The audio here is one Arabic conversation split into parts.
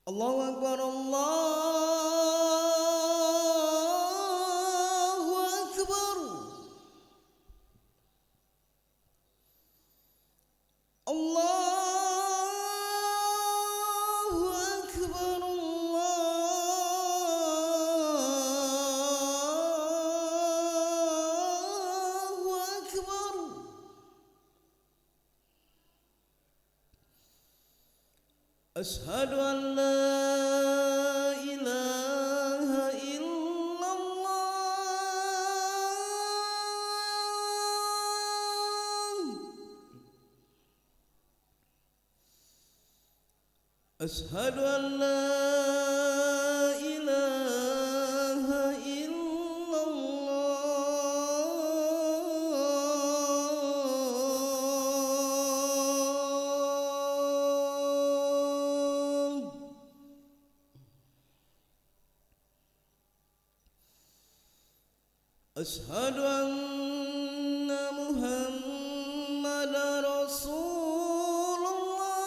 الله أكبر الله أكبر الله أكبر الله أكبر أشهد أن لا إله إلا الله أشهد أن لا إله إلا الله أشهد أن محمدا رسول الله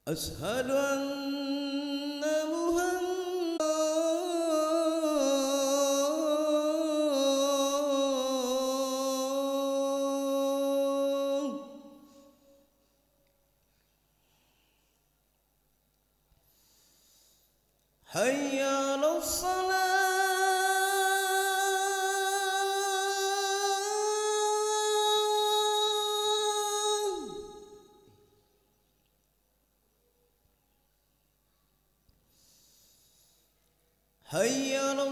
أشهد أن حي على الصلاة حي على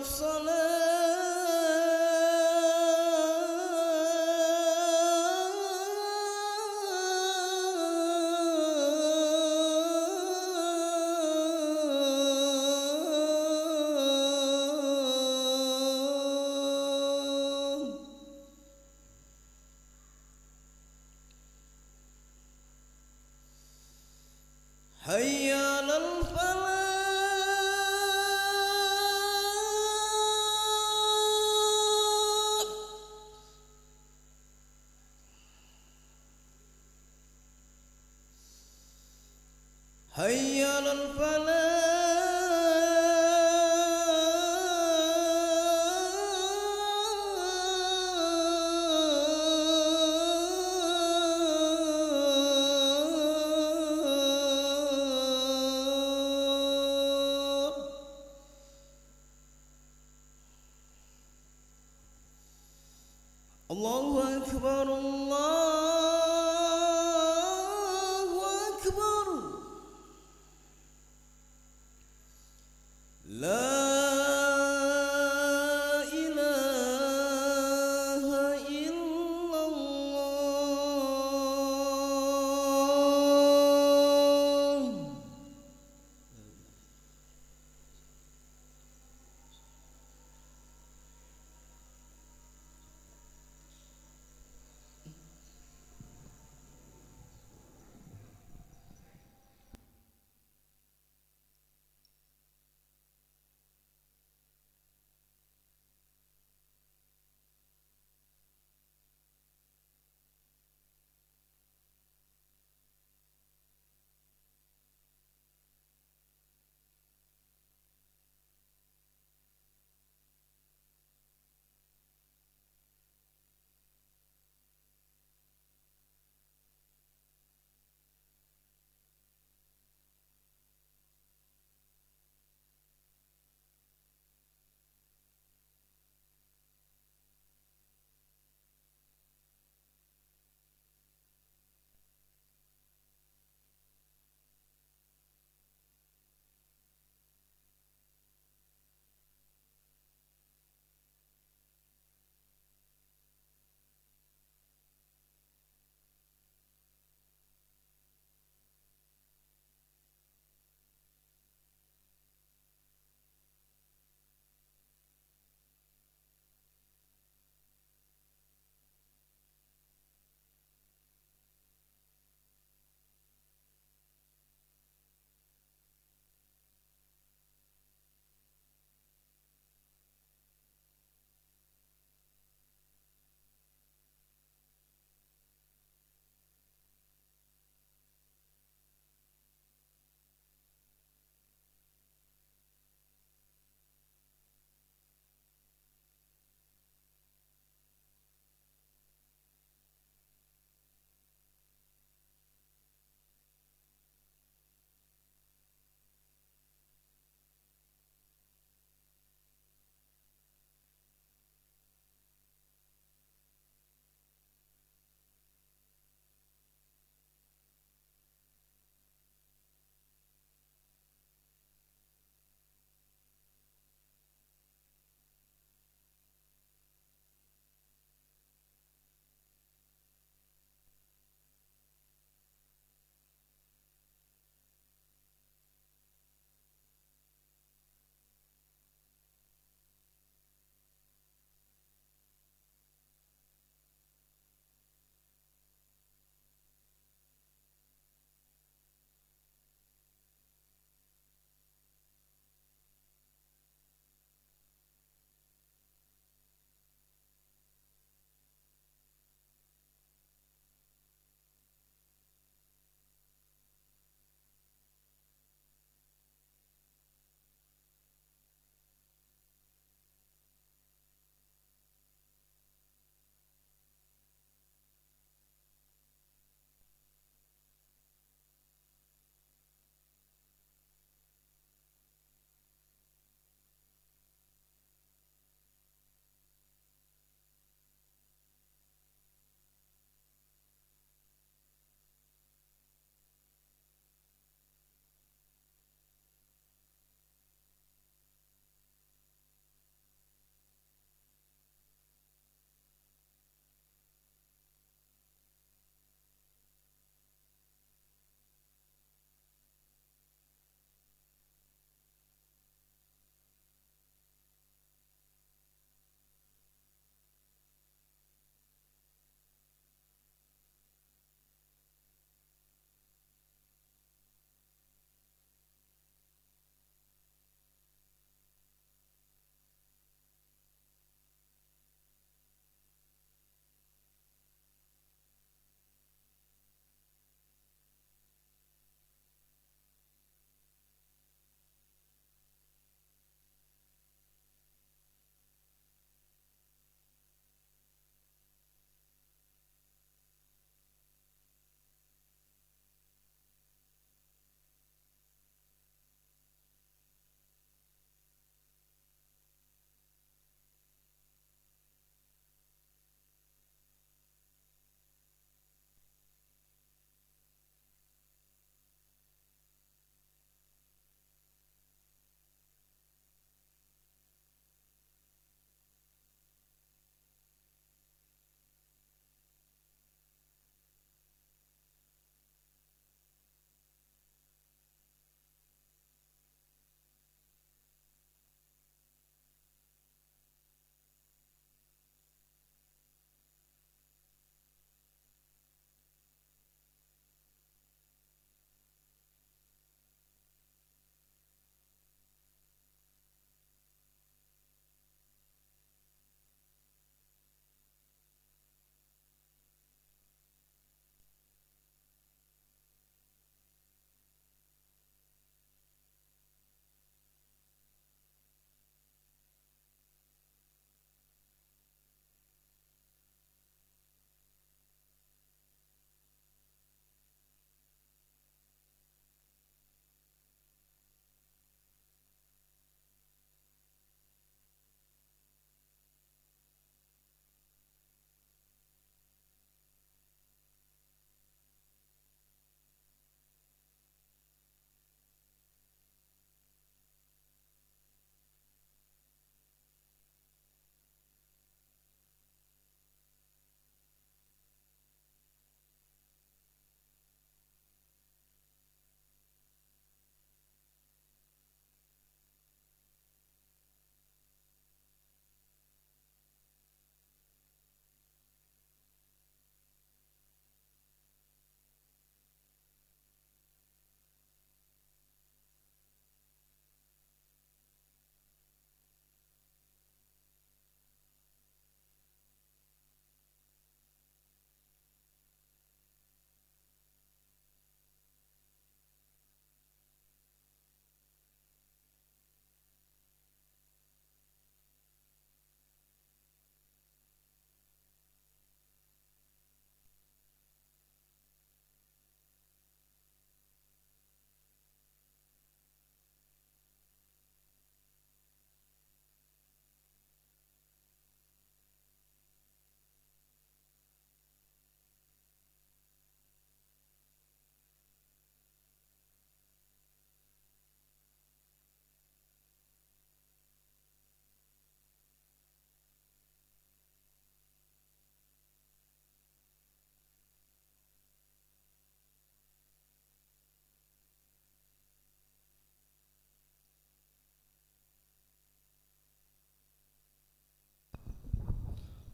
الصلاة حي على الفلاح حي على الفلاح الله أكبر الله أكبر لا إله إلا الله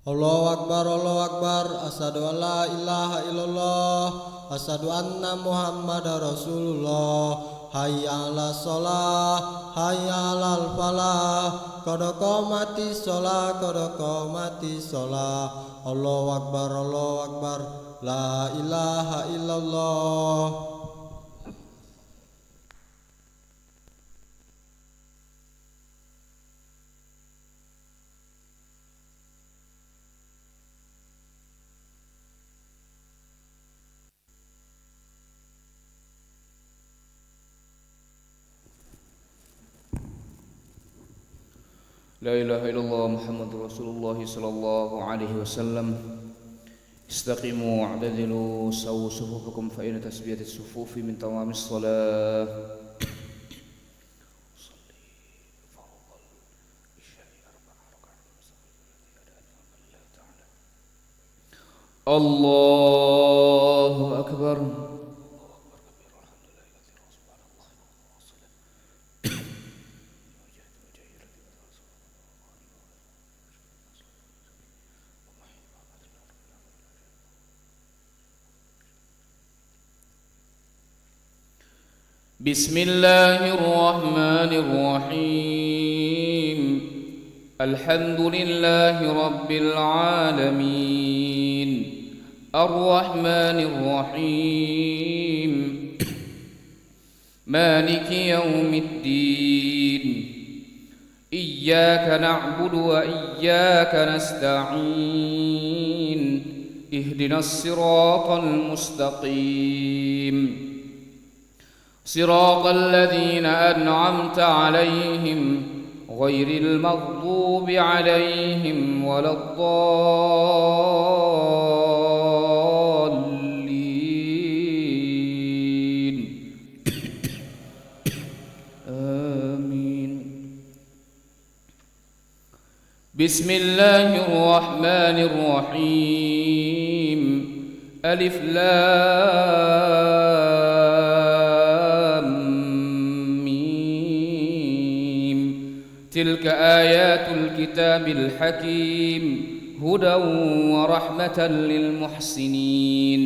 Allahu Akbar, asyhadu an la ilaha illallah, asyhadu anna Muhammadar Rasulullah. Hayya 'alas shalah, hayya 'alal falah, qad qamatis shalah, qad qamatis shalah. Allahu Akbar, la ilaha illallah. لا إله إلا الله محمد رسول الله صلى الله عليه وسلم. استقيموا واعتدلوا سووا صفوفكم فإن تسبية الصفوف من تمام الصلاة. الله أكبر. بسم الله الرحمن الرحيم. الحمد لله رب العالمين الرحمن الرحيم مالك يوم الدين. إياك نعبد وإياك نستعين. اهدنا الصراط المستقيم صراط الذين أنعمت عليهم غير المغضوب عليهم ولا الضالين. آمين. بسم الله الرحمن الرحيم. ألف تلك آيات الكتاب الحكيم هدى ورحمة للمحسنين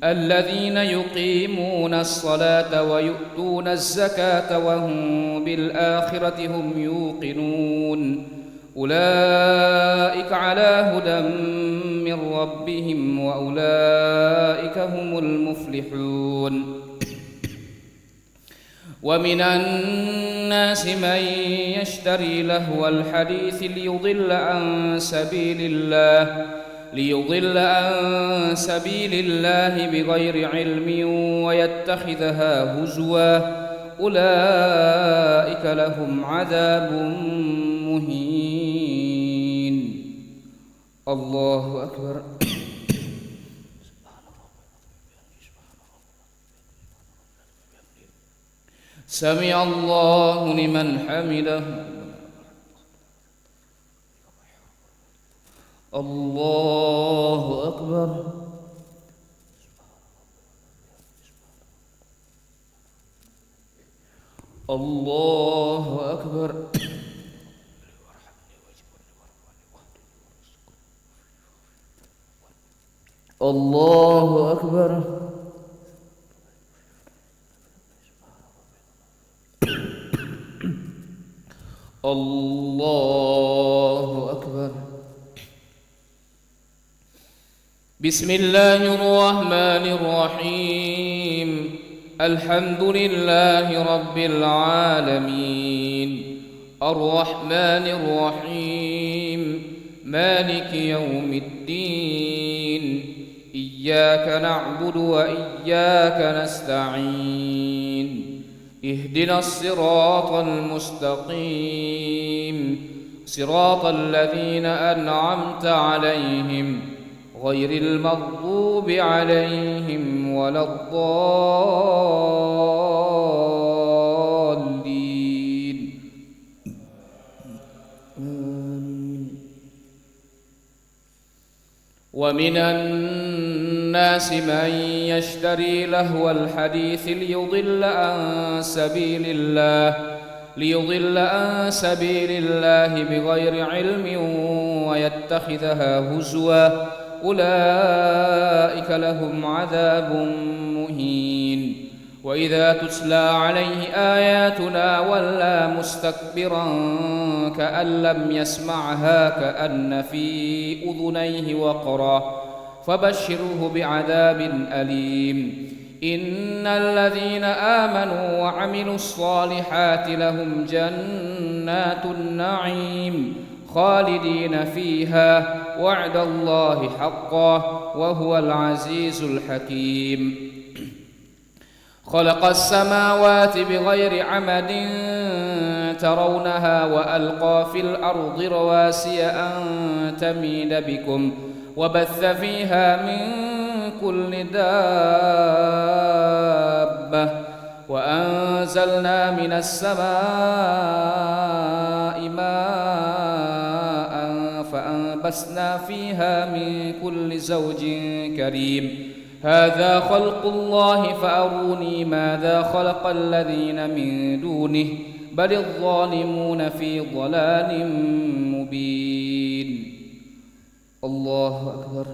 الذين يقيمون الصلاة ويؤتون الزكاة وهم بالآخرة هم يوقنون. أولئك على هدى من ربهم وأولئك هم المفلحون. ومن الناس من يشتري لهو الحديث ليضل عن سبيل الله بغير علم ويتخذها هزوا. أولئك لهم عذاب مهين. الله أكبر. سمع الله لمن حمده. الله أكبر. الله أكبر. الله أكبر. الله أكبر. بسم الله الرحمن الرحيم. الحمد لله رب العالمين الرحمن الرحيم مالك يوم الدين. إياك نعبد وإياك نستعين. اهدنا الصراط المستقيم صراط الذين أنعمت عليهم غير المغضوب عليهم ولا الضالين. ومن الناس من يشتري لهو الحديث ليضل عن سبيل الله بغير علم يتخذها هزوا أولئك لهم عذاب مهين. وإذا تتلى عليه آياتنا ولى مستكبرا كأن لم يسمعها كأن في أذنيه وقرا فبشره بعذاب أليم. إن الذين آمنوا وعملوا الصالحات لهم جنات النعيم خالدين فيها وعد الله حقا وهو العزيز الحكيم. خلق السماوات بغير عمد ترونها وألقى في الأرض رواسي أن تميد بكم وبث فيها من كل دابة وأنزلنا من السماء ماء فأنبسنا فيها من كل زوج كريم. هذا خلق الله فأروني ماذا خلق الذين من دونه بل الظالمون في ضلال مبين. الله أكبر.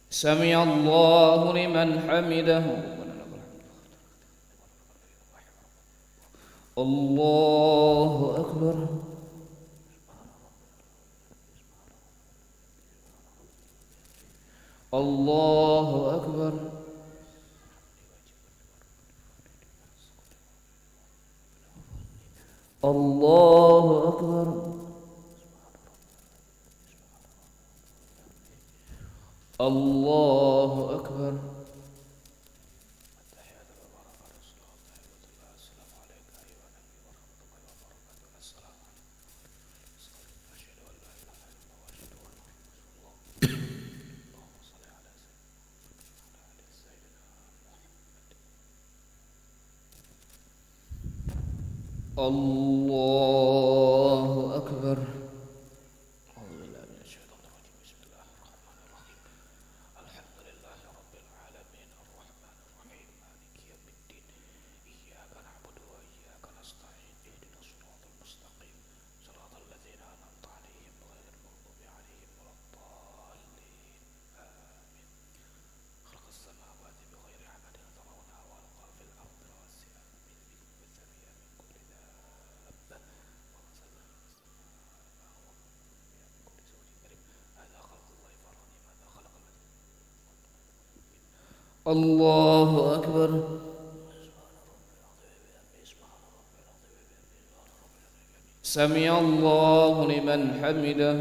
سمع الله لمن حمده. الله أكبر. الله أكبر. الله أكبر. الله أكبر. الله أكبر. أعوذ بالله من الشيطان الرجيم. بسم الله الرحمن الرحيم. الحمد لله رب العالمين الرحمن الرحيم مالك يوم الدين إياك نعبد وإياك نستعين اهدنا الصراط المستقيم صراط الذين أنعمت عليهم غير المغضوب عليهم ولا الضالين آمين. خلق السماوات بغير عمد ترونها وألقى في الأرض رواسي أن تميد بكم وبث فيها من كل الله أكبر. سمع الله لمن حمده.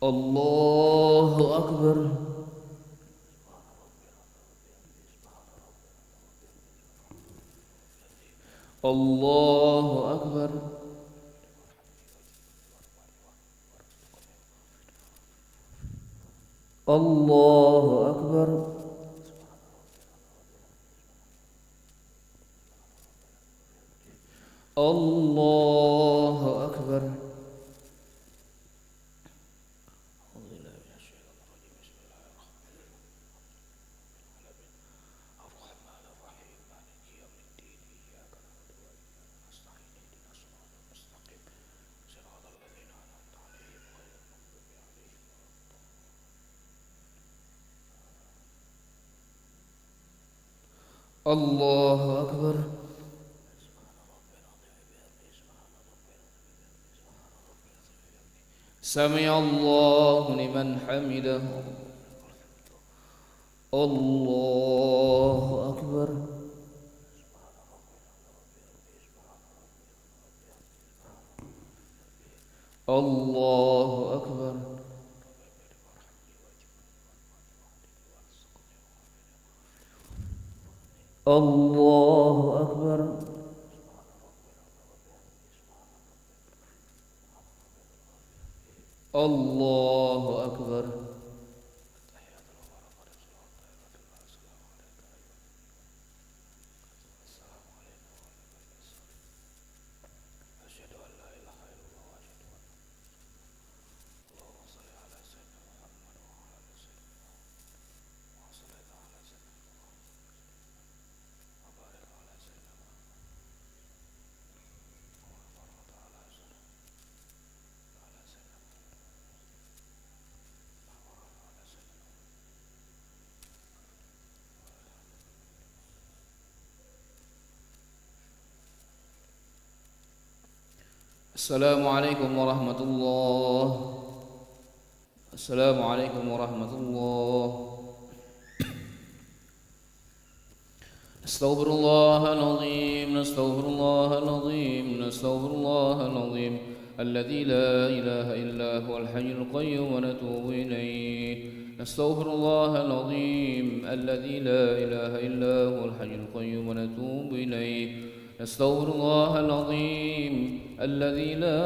الله أكبر. الله أكبر. الله أكبر. الله أكبر. الله أكبر. سمع الله لمن حمده. الله أكبر. الله أكبر. الله أكبر. الله أكبر. السلام عليكم ورحمة الله. السلام عليكم ورحمة الله. نستغفر الله العظيم، نستغفر الله العظيم، نستغفر الله العظيم الذي لا إله إلا هو الحي القيوم ونتوب إليه. نستغفر الله العظيم الذي لا إله إلا هو الحي القيوم ونتوب إليه. نستغفر الله العظيم الذي لا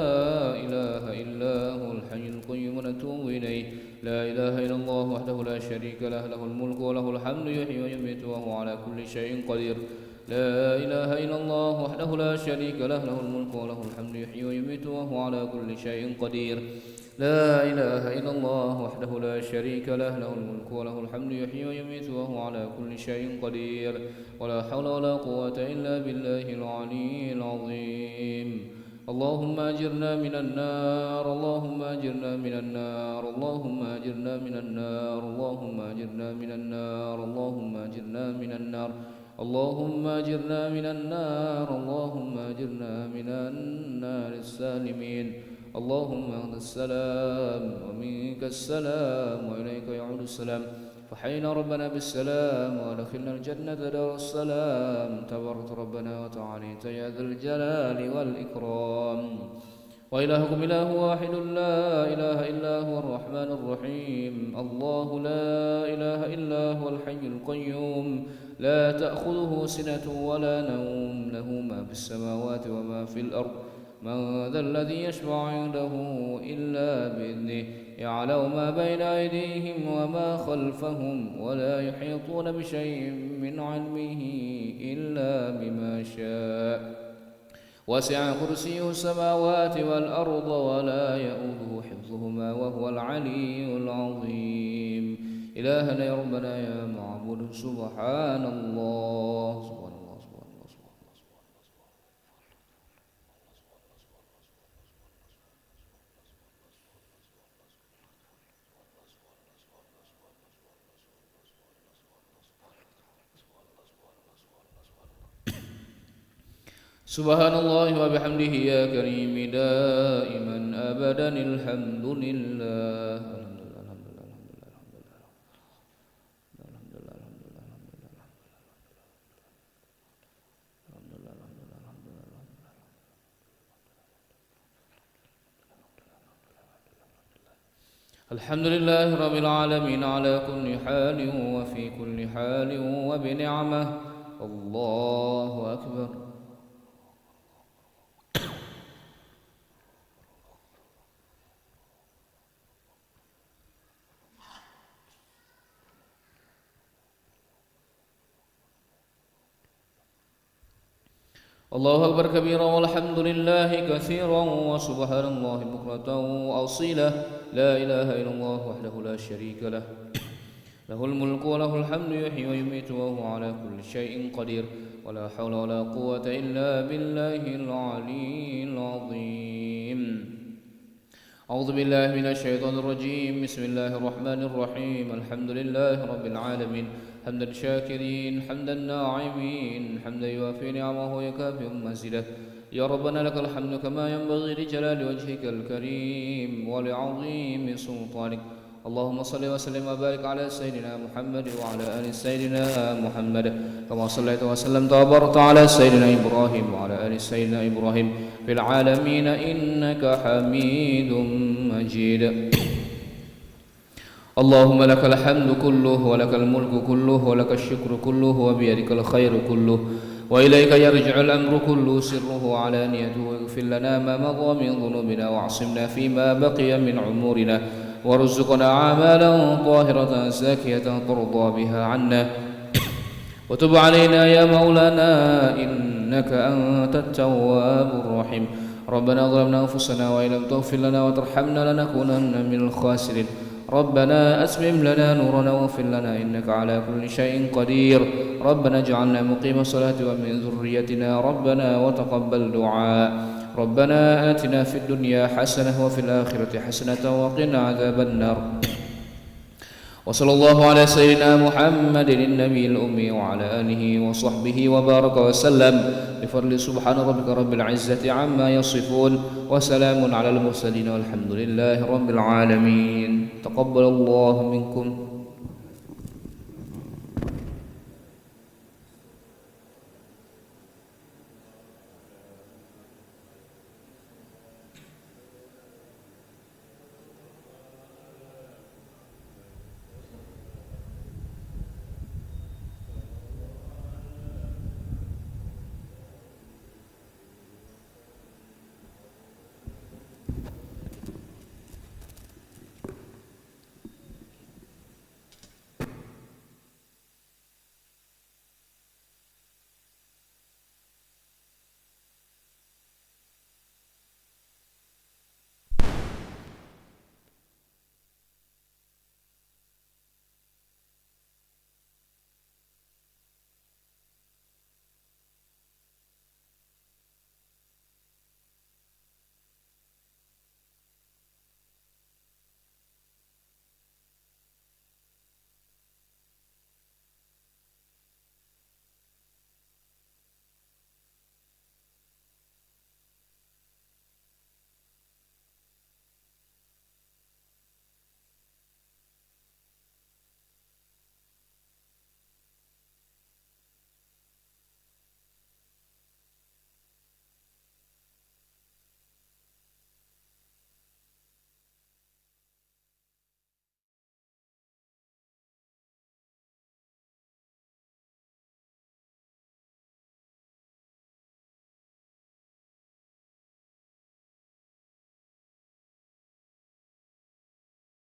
إله إلا هو الحي القيوم ونتوب إليه. لا إله إلا الله وحده لا شريك له، له الملك وله الحمد يحيي ويميت وهو على كل شيء قدير. لا إله إلا الله وحده لا شريك له، له الملك وله الحمد يحيي ويميت وهو على كل شيء قدير. لا إله إلا الله وحده لا شريك له، له الملك وله الحمد يحيي ويميت وهو على كل شيء قدير. ولا حول ولا قوة إلا بالله العلي العظيم. اللهم أجرنا من النار، اللهم أجرنا من النار، اللهم أجرنا من النار، اللهم أجرنا من النار، اللهم أجرنا من النار، اللهم أجرنا من النار، اللهم أجرنا من النار السالمين. اللهم أنت السلام ومنك السلام وإليك يعود السلام. فحينا ربنا بالسلام وأدخلنا الجنة دار السلام. تبارك ربنا وتعاليت يا ذا الجلال والإكرام. وإلهكم إله واحد لا إله إلا هو الرحمن الرحيم. الله لا إله إلا هو الحي القيوم لا تأخذه سنة ولا نوم، له ما في السماوات وما في الأرض. من ذا الذي يشفع عنده إلا بإذنه، يعلم ما بين أيديهم وما خلفهم، ولا يحيطون بشيء من علمه إلا بما شاء. وسع كرسيه السماوات والأرض ولا يؤوده حفظهما وهو العلي العظيم. إلهنا يا ربنا يا معبود سبحان الله. سبحان الله، سبحان الله، سبحان الله، سبحان الله. سبحان الله وبحمده يا كريم دائما أبدا الحمد لله. الحمد لله رب العالمين على كل حال وفي كل حال وبنعمة. الله أكبر. الله أكبر كبيرا والحمد لله كثيرا وسبحان الله بكرة وأصيلا. لا إله إلا الله وحده لا شريك له، له الملك وله الحمد يحيي ويميت وهو على كل شيء قدير. ولا حول ولا قوة إلا بالله العلي العظيم. أعوذ بالله من الشيطان الرجيم. بسم الله الرحمن الرحيم. الحمد لله رب العالمين حمد الشاكرين، حمد الناعمين، حمدا يوافي نعمه ويكافئ مزيده. يا ربنا لك الحمد كما ينبغي لجلال وجهك الكريم ولعظيم سلطانك. اللهم صل وسلم وبارك على سيدنا محمد وعلى آل سيدنا محمد كما صليت وسلمت وباركت على سيدنا إبراهيم وعلى آل سيدنا إبراهيم في العالمين إنك حميد مجيد. اللهم لك الحمد كله ولك الملك كله ولك الشكر كله وبيدك الخير كله وإليك يرجع الأمر كله سره وعلانيته. واغفر لنا ما مضى من ذنوبنا واعصمنا فيما بقي من عمرنا وارزقنا أعمالا طاهرة زاكية ترضى بها عنا. وتب علينا يا مولانا إنك أنت التواب الرحيم. ربنا ظلمنا أنفسنا وإن لم تغفر لنا وترحمنا لنكونن من الخاسرين. ربنا أتمم لنا نورنا واغفر لنا إنك على كل شيء قدير. ربنا اجعلنا مقيم الصلاة ومن ذريتنا ربنا وتقبل دعاء. ربنا آتنا في الدنيا حسنة وفي الآخرة حسنة وقنا عذاب النار. وصلى الله على سيدنا محمد النبي الأمي وعلى آله وصحبه وبارك وسلم بفضل سبحان ربك رب العزة عما يصفون وسلام على المرسلين والحمد لله رب العالمين. تقبل الله منكم